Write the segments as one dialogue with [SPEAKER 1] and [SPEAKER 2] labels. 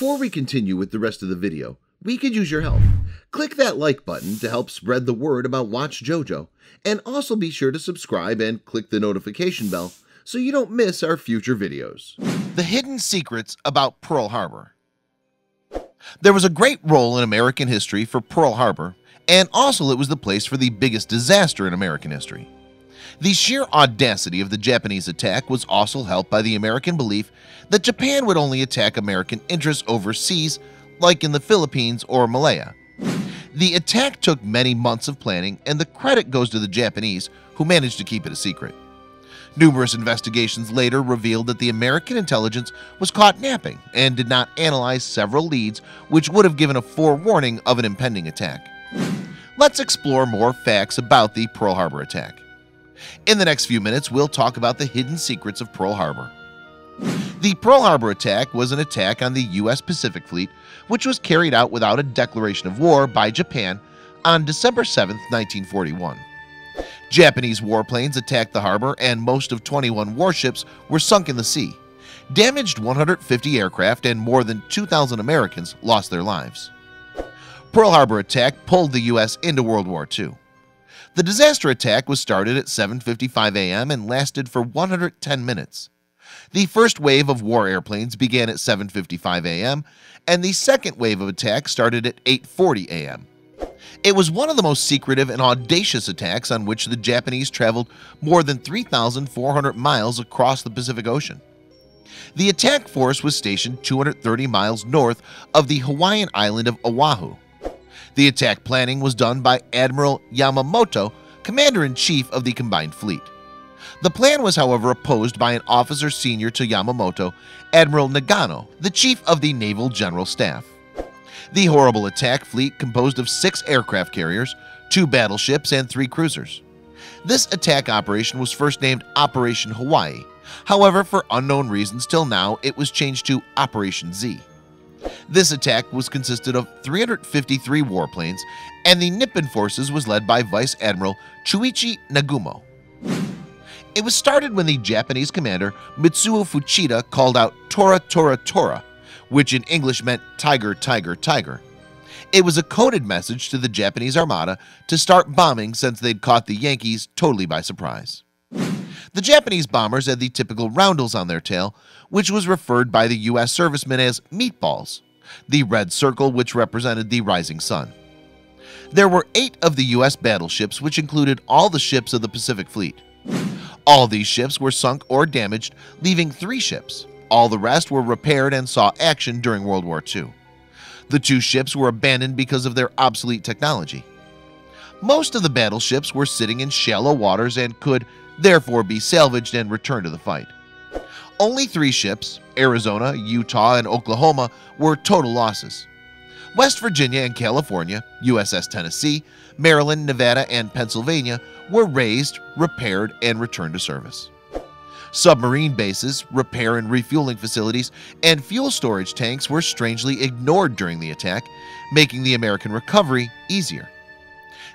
[SPEAKER 1] Before we continue with the rest of the video, we could use your help. Click that like button to help spread the word about watchJojo, and also be sure to subscribe and click the notification bell so you don't miss our future videos.
[SPEAKER 2] The hidden secrets about Pearl Harbor. There was a great role in American history for Pearl Harbor, and also it was the place for the biggest disaster in American history. The sheer audacity of the Japanese attack was also helped by the American belief that Japan would only attack American interests overseas, like in the Philippines or Malaya. The attack took many months of planning, and the credit goes to the Japanese, who managed to keep it a secret. Numerous investigations later revealed that the American intelligence was caught napping and did not analyze several leads which would have given a forewarning of an impending attack. Let's explore more facts about the Pearl Harbor attack. In the next few minutes, we'll talk about the hidden secrets of Pearl Harbor. The Pearl Harbor attack was an attack on the U.S. Pacific Fleet, which was carried out without a declaration of war by Japan on December 7, 1941. Japanese warplanes attacked the harbor, and most of 21 warships were sunk in the sea, damaged 150 aircraft, and more than 2,000 Americans lost their lives. Pearl Harbor attack pulled the U.S. into World War II. The disaster attack was started at 7:55 a.m. and lasted for 110 minutes. The first wave of war airplanes began at 7:55 a.m. and the second wave of attack started at 8:40 a.m. It was one of the most secretive and audacious attacks on which the Japanese traveled more than 3,400 miles across the Pacific Ocean. The attack force was stationed 230 miles north of the Hawaiian island of Oahu. The attack planning was done by Admiral Yamamoto, Commander-in-Chief of the Combined Fleet. The plan was, however, opposed by an officer senior to Yamamoto, Admiral Nagano, the Chief of the Naval General Staff. The horrible attack fleet composed of 6 aircraft carriers, 2 battleships, and 3 cruisers. This attack operation was first named Operation Hawaii. However, for unknown reasons till now, it was changed to Operation Z. This attack was consisted of 353 warplanes, and the Nippon forces was led by Vice Admiral Chuichi Nagumo. It was started when the Japanese commander Mitsuo Fuchida called out "Tora, Tora, Tora," which in English meant "Tiger, Tiger, Tiger." It was a coded message to the Japanese Armada to start bombing, since they'd caught the Yankees totally by surprise. The Japanese bombers had the typical roundels on their tail, which was referred by the U.S. servicemen as meatballs, the red circle which represented the rising sun. There were 8 of the U.S. battleships, which included all the ships of the Pacific Fleet. All these ships were sunk or damaged, leaving 3 ships. All the rest were repaired and saw action during World War II. The 2 ships were abandoned because of their obsolete technology. Most of the battleships were sitting in shallow waters and could therefore be salvaged and returned to the fight. Only 3 ships, Arizona, Utah, and Oklahoma, were total losses. West Virginia and California, USS Tennessee, Maryland, Nevada, and Pennsylvania were raised, repaired, and returned to service. Submarine bases, repair and refueling facilities, and fuel storage tanks were strangely ignored during the attack, making the American recovery easier.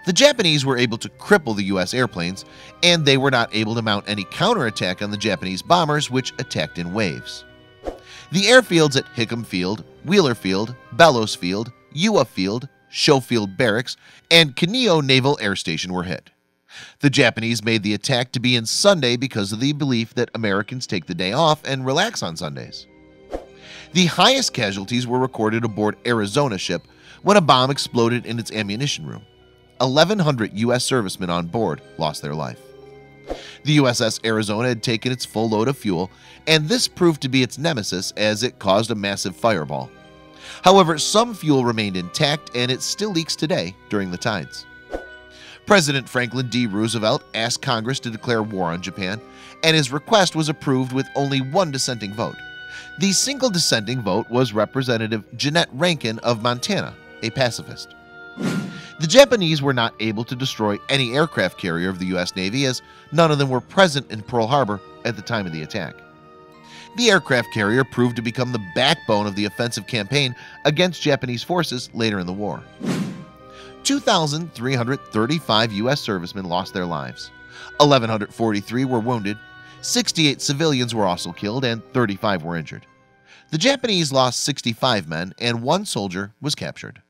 [SPEAKER 2] The Japanese were able to cripple the U.S. airplanes, and they were not able to mount any counterattack on the Japanese bombers, which attacked in waves. The airfields at Hickam Field, Wheeler Field, Bellows Field, Ewa Field, Schofield Barracks, and Kineo Naval Air Station were hit. The Japanese made the attack to be in Sunday because of the belief that Americans take the day off and relax on Sundays. The highest casualties were recorded aboard Arizona ship when a bomb exploded in its ammunition room. 1,100 U.S. servicemen on board lost their life. The USS Arizona had taken its full load of fuel, and this proved to be its nemesis as it caused a massive fireball. However, some fuel remained intact, and it still leaks today during the tides. President Franklin D. Roosevelt asked Congress to declare war on Japan, and his request was approved with only 1 dissenting vote. The single dissenting vote was Representative Jeanette Rankin of Montana, a pacifist. The Japanese were not able to destroy any aircraft carrier of the U.S. Navy, as none of them were present in Pearl Harbor at the time of the attack. The aircraft carrier proved to become the backbone of the offensive campaign against Japanese forces later in the war. 2,335 U.S. servicemen lost their lives. 1,143 were wounded. 68 civilians were also killed, and 35 were injured. The Japanese lost 65 men and 1 soldier was captured.